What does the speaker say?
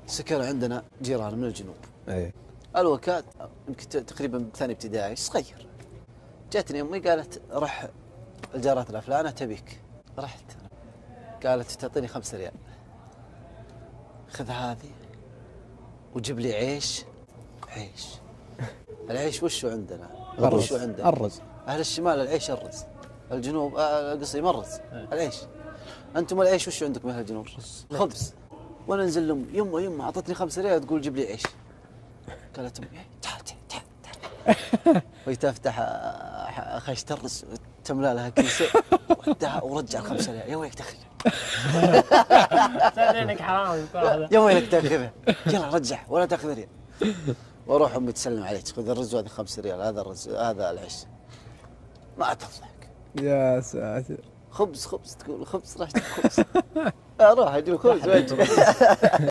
سكن عندنا جيران من الجنوب. اي الوكاد يمكن تقريبا ثاني ابتدائي صغير. جاتني امي قالت روح لجارتنا فلانه تبيك. رحت قالت تعطيني 5 ريال، خذ هذه وجيب لي عيش. العيش وشو عندنا؟ وشو عندنا؟ الرز. اهل الشمال العيش الرز، الجنوب قصدي مرز العيش. انتم العيش وشو عندكم اهل الجنوب؟ خبز. وانا انزل لهم يمه اعطتني 5 ريال تقول جيب لي عيش. قالت امي تعال وهي تفتح خشة الرز تملا لها كيسه ورجع 5 ريال. يا ويلك تاخذ، سألينك حرام يا ويلك تاخذها، يلا رجع ولا تاخذ ريال. واروح امي تسلم عليك، خذ الرز وهذه 5 ريال، هذا الرز هذا العيش. ما تضحك يا ساتر. خبز تقول خبز راح تجيب خبز. اروح اجيب خبز.